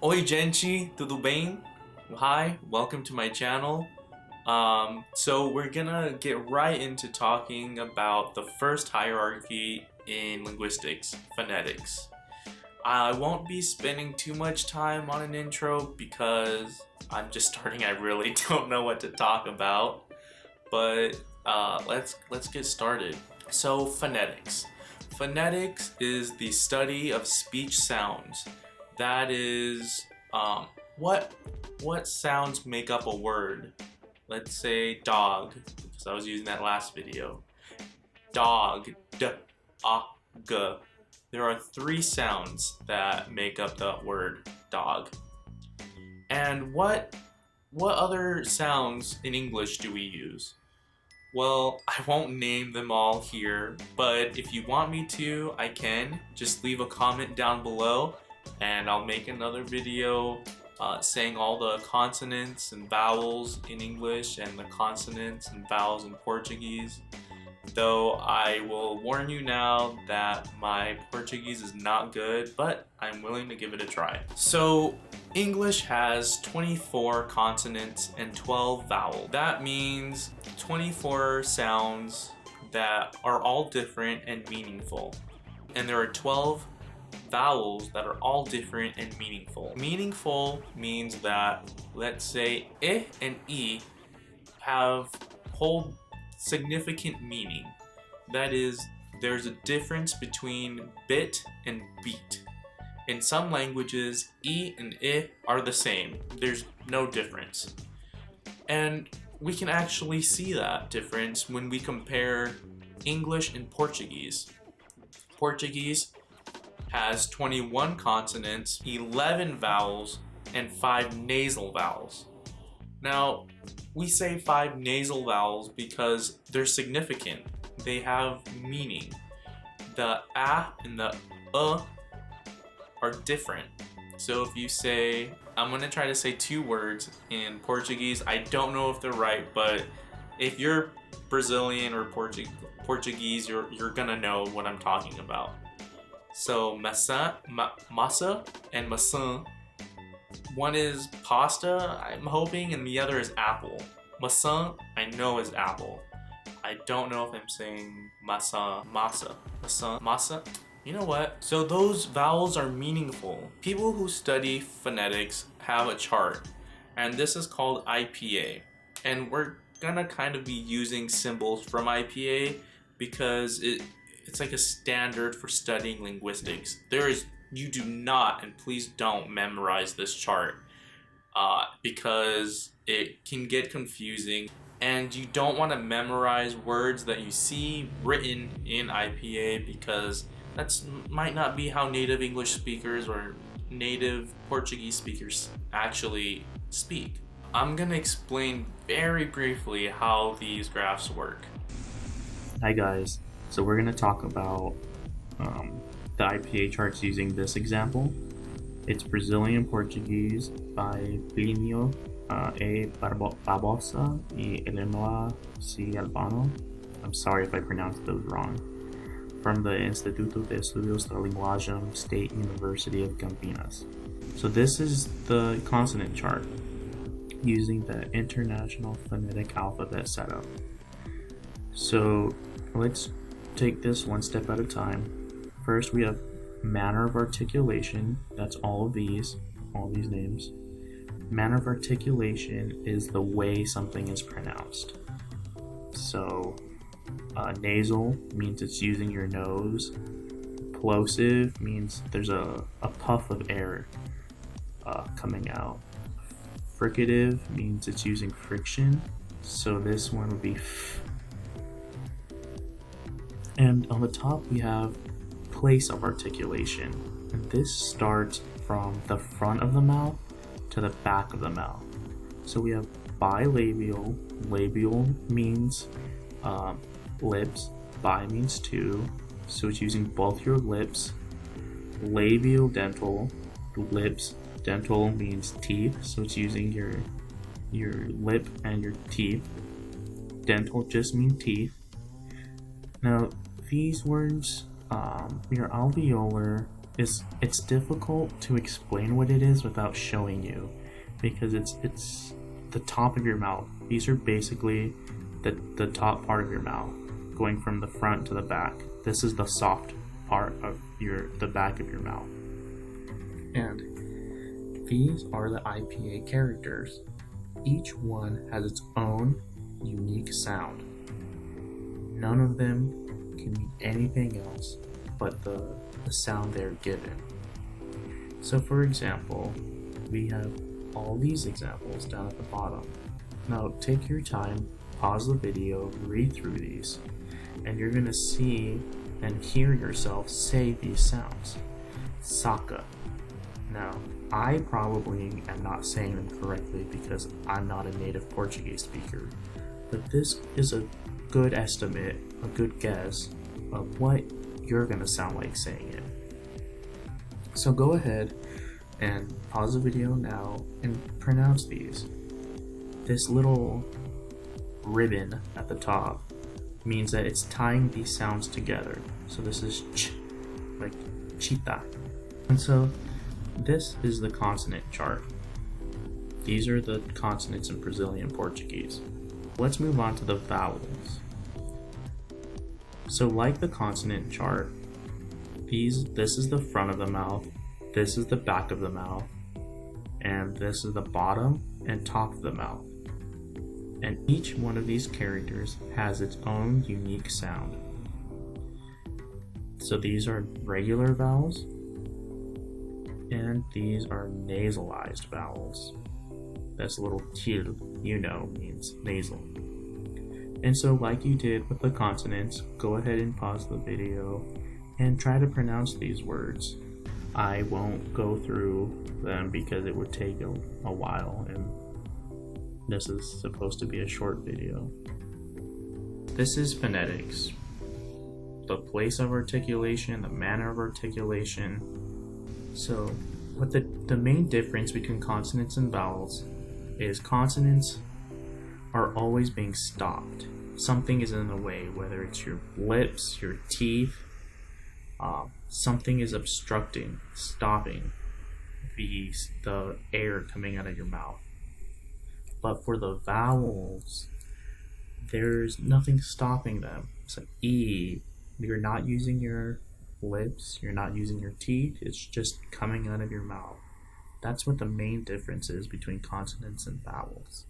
Oi gente, tudo bem? Hi, welcome to my channel. So we're gonna get right into talking about the first hierarchy in linguistics, phonetics. I won't be spending too much time on an intro because I'm just starting. I really don't know what to talk about, but let's get started. So phonetics. Phonetics is the study of speech sounds. That is, what sounds make up a word? Let's say dog, because I was using that last video. Dog, d, a, g. There are 3 sounds that make up the word dog. And what other sounds in English do we use? Well, I won't name them all here, but if you want me to, I can. Just leave a comment down below and I'll make another video saying all the consonants and vowels in English and the consonants and vowels in Portuguese. Though I will warn you now that my Portuguese is not good, but I'm willing to give it a try. So English has 24 consonants and 12 vowels. That means 24 sounds that are all different and meaningful. And there are 12 vowels that are all different and meaningful. Meaningful means that, let's say, I and E hold significant meaning. That is, there's a difference between bit and beat. In some languages, E and I are the same. There's no difference. And we can actually see that difference when we compare English and Portuguese. Portuguese has 21 consonants, 11 vowels, and 5 nasal vowels. Now, we say 5 nasal vowels because they're significant. They have meaning. The A and the are different. So if you say, I'm gonna try to say 2 words in Portuguese. I don't know if they're right, but if you're Brazilian or Portuguese, you're gonna know what I'm talking about. So massa and maçã. One is pasta, I'm hoping, and the other is apple. Maçã, I know is apple. I don't know if I'm saying massa. You know what? So those vowels are meaningful. People who study phonetics have a chart, and this is called IPA. And we're gonna kind of be using symbols from IPA because it's like a standard for studying linguistics. You do not, and please don't memorize this chart because it can get confusing, and you don't want to memorize words that you see written in IPA because might not be how native English speakers or native Portuguese speakers actually speak. I'm gonna explain very briefly how these graphs work. Hi guys, so we're going to talk about the IPA charts using this example. It's Brazilian Portuguese by Plinio E. Barbosa y Eleanor C. Albano. I'm sorry if I pronounced those wrong. From the Instituto de Estudios da Linguagem, State University of Campinas. So this is the consonant chart using the International Phonetic Alphabet setup. So let's take this one step at a time. First, we have manner of articulation. That's all these names. Manner of articulation is the way something is pronounced. So nasal means it's using your nose. Plosive means there's a puff of air coming out. Fricative means it's using friction. So this one would be f. And on the top we have place of articulation, and this starts from the front of the mouth to the back of the mouth. So we have bilabial. Labial means lips, bi means 2, so it's using both your lips. Labial dental, lips, dental means teeth, so it's using your lip and your teeth. Dental just means teeth. Now these words, your alveolar is it's difficult to explain what it is without showing you, because it's the top of your mouth. These are basically the top part of your mouth, going from the front to the back. This is the soft part of the back of your mouth. And these are the IPA characters. Each one has its own unique sound. None of them can mean anything else but the sound they're given. So for example, we have all these examples down at the bottom. Now take your time, pause the video, read through these, and you're going to see and hear yourself say these sounds. Saka. Now, I probably am not saying them correctly because I'm not a native Portuguese speaker, but this is a good estimate, a good guess of what you're going to sound like saying it. So go ahead and pause the video now and pronounce these. This little ribbon at the top means that it's tying these sounds together. So this is ch, like cheetah. And so this is the consonant chart. These are the consonants in Brazilian Portuguese. Let's move on to the vowels. So like the consonant chart, this is the front of the mouth, this is the back of the mouth, and this is the bottom and top of the mouth. And each one of these characters has its own unique sound. So these are regular vowels, and these are nasalized vowels. This little til, means nasal. And so like you did with the consonants, go ahead and pause the video and try to pronounce these words. I won't go through them because it would take a while, and this is supposed to be a short video. This is phonetics. The place of articulation, the manner of articulation. So what the main difference between consonants and vowels is consonants are always being stopped. Something is in the way, whether it's your lips, your teeth, something is obstructing, stopping the air coming out of your mouth. But for the vowels, there's nothing stopping them. So E, you're not using your lips, you're not using your teeth, it's just coming out of your mouth. That's what the main difference is between consonants and vowels.